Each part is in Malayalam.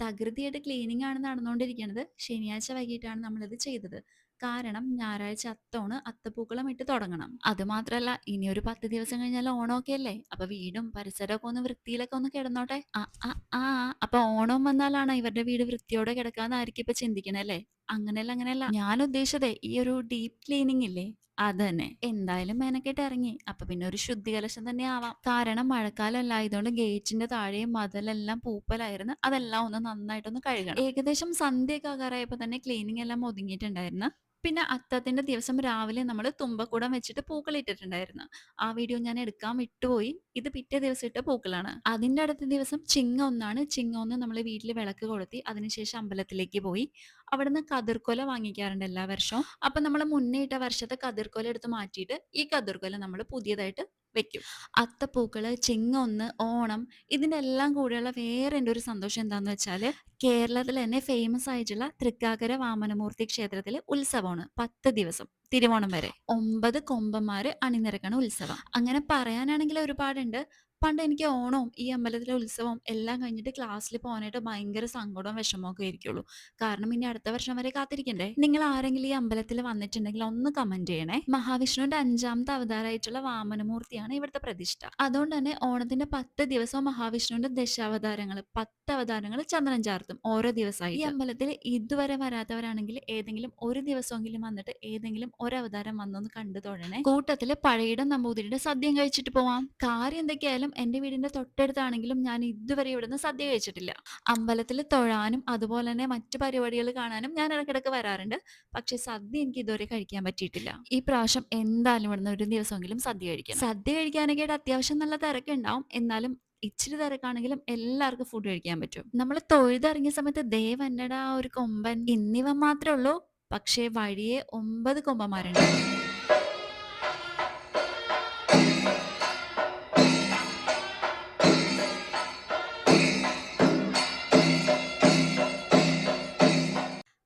തകൃതിയായിട്ട് ക്ലീനിങ് ആണ് നടന്നുകൊണ്ടിരിക്കുന്നത്. ശനിയാഴ്ച വൈകിട്ടാണ് നമ്മളിത് ചെയ്തത്. കാരണം ഞായറാഴ്ച അത്തമാണ്. അത്തപ്പൂക്കളം ഇട്ട് തുടങ്ങണം. അത് മാത്രല്ല ഇനി ഒരു 10 ദിവസം കഴിഞ്ഞാൽ ഓണമൊക്കെ അല്ലേ. അപ്പൊ വീടും പരിസരമൊക്കെ ഒന്ന് വൃത്തിയിലൊക്കെ ഒന്ന് കിടന്നോട്ടെ. ആ ആ ആ അപ്പൊ ഓണം വന്നാലാണ് ഇവരുടെ വീട് വൃത്തിയോടെ കിടക്കാന്നായിരിക്കും ഇപ്പൊ ചിന്തിക്കണേ അല്ലേ? അങ്ങനെയല്ല. ഞാൻ ഉദ്ദേശിച്ചതേ ഈ ഒരു ഡീപ്പ് ക്ലീനിങ് ഇല്ലേ? അതന്നെ. എന്തായാലും മെനക്കെട്ട് ഇറങ്ങി. അപ്പൊ പിന്നെ ഒരു ശുദ്ധികലശം തന്നെ ആവാം. കാരണം മഴക്കാലം ആയതുകൊണ്ട് ഗേറ്റിന്റെ താഴെയും മതിലെല്ലാം പൂപ്പലായിരുന്നു. അതെല്ലാം ഒന്ന് നന്നായിട്ടൊന്ന് കഴുകണം. ഏകദേശം സന്ധ്യയൊക്കെ ആകാറായപ്പോ തന്നെ ക്ലീനിങ് എല്ലാം ഒതുങ്ങിയിട്ടുണ്ടായിരുന്നു. പിന്നെ അത്തത്തിന്റെ ദിവസം രാവിലെ നമ്മൾ തുമ്പക്കൂടം വെച്ചിട്ട് പൂക്കളിട്ടിട്ടുണ്ടായിരുന്നു. ആ വീഡിയോ ഞാൻ എടുക്കാൻ വിട്ടുപോയി. ഇത് പിറ്റേ ദിവസം ഇട്ട പൂക്കളാണ്. അതിന്റെ അടുത്ത ദിവസം ചിങ്ങ ഒന്നാണ്. ചിങ്ങ ഒന്ന് നമ്മൾ വീട്ടിൽ വിളക്ക് കൊളുത്തി അതിനുശേഷം അമ്പലത്തിലേക്ക് പോയി. അവിടുന്ന് കതിർക്കൊല വാങ്ങിക്കാറുണ്ട് എല്ലാ വർഷവും. അപ്പൊ നമ്മൾ മുന്നേ ഇട്ട വർഷത്തെ കതിർക്കൊല എടുത്ത് മാറ്റിയിട്ട് ഈ കതിർക്കൊല നമ്മൾ പുതിയതായിട്ട് വെക്കും. അത്തപ്പൂക്കള്, ചിങ്ങ 1, ഓണം ഇതിന്റെ എല്ലാം കൂടെയുള്ള വേറെ എൻ്റെ ഒരു സന്തോഷം എന്താന്ന് വെച്ചാല് കേരളത്തിൽ തന്നെ ഫേമസ് ആയിട്ടുള്ള തൃക്കാക്കര വാമനമൂർത്തി ക്ഷേത്രത്തിലെ ഉത്സവമാണ് 10 ദിവസം തിരുവോണം വരെ 9 കൊമ്പന്മാര് അണിനിരക്കണ ഉത്സവം. അങ്ങനെ പറയാനാണെങ്കിൽ ഒരുപാടുണ്ട്. പണ്ട് എനിക്ക് ഓണവും ഈ അമ്പലത്തിലെ ഉത്സവവും എല്ലാം കഴിഞ്ഞിട്ട് ക്ലാസ്സിൽ പോകാനായിട്ട് ഭയങ്കര സങ്കടവും വിഷമമൊക്കെ ആയിരിക്കുള്ളൂ. കാരണം ഇനി അടുത്ത വർഷം വരെ കാത്തിരിക്കണ്ടേ. നിങ്ങൾ ആരെങ്കിലും ഈ അമ്പലത്തിൽ വന്നിട്ടുണ്ടെങ്കിൽ ഒന്ന് കമന്റ് ചെയ്യണേ. മഹാവിഷ്ണുവിന്റെ 5ാമത്തെ അവതാരമായിട്ടുള്ള വാമനമൂർത്തിയാണ് ഇവിടുത്തെ പ്രതിഷ്ഠ. അതുകൊണ്ട് തന്നെ ഓണത്തിന്റെ 10 ദിവസവും മഹാവിഷ്ണുവിന്റെ ദശാവതാരങ്ങൾ 10 അവതാരങ്ങൾ ചന്ദനം ചാർത്തും ഓരോ ദിവസമായി. ഈ അമ്പലത്തിൽ ഇതുവരെ വരാത്തവരാണെങ്കിൽ ഏതെങ്കിലും ഒരു ദിവസമെങ്കിലും വന്നിട്ട് ഏതെങ്കിലും ഒരു അവതാരം വന്നൊന്ന് കണ്ടു തൊഴണേ. കൂട്ടത്തില് പഴയിടം നമ്പൂതിരിയുടെ സദ്യം കഴിച്ചിട്ട് പോവാം. കാര്യം എന്തൊക്കെയായാലും എന്റെ വീടിന്റെ തൊട്ടടുത്താണെങ്കിലും ഞാൻ ഇതുവരെ ഇവിടുന്ന് സദ്യ കഴിച്ചിട്ടില്ല. അമ്പലത്തിൽ തൊഴാനും അതുപോലെ തന്നെ മറ്റു പരിപാടികൾ കാണാനും ഞാൻ ഇടയ്ക്കിടയ്ക്ക് വരാറുണ്ട്. പക്ഷെ സദ്യ എനിക്ക് ഇതുവരെ കഴിക്കാൻ പറ്റിയിട്ടില്ല. ഈ പ്രാവശ്യം എന്തായാലും ഇവിടുന്ന് ഒരു ദിവസമെങ്കിലും സദ്യ കഴിക്കണം. സദ്യ കഴിക്കാനൊക്കെ ആയിട്ട് അത്യാവശ്യം നല്ല തിരക്കുണ്ടാവും. എന്നാലും ഇച്ചിരി തിരക്കാണെങ്കിലും എല്ലാവർക്കും ഫുഡ് കഴിക്കാൻ പറ്റും. നമ്മൾ തൊഴുതിറങ്ങിയ സമയത്ത് ദേ വന്നടാ ഒരു കൊമ്പൻ. ഇന്നിവൻ മാത്രമേ ഉള്ളൂ. പക്ഷേ വഴിയെ 9 കൊമ്പന്മാരുണ്ട്.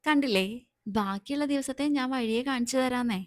കണ്ടില്ലേ? ബാക്കിയുള്ള ദിവസത്തെ ഞാൻ വഴിയെ കാണിച്ചു തരാന്നേ.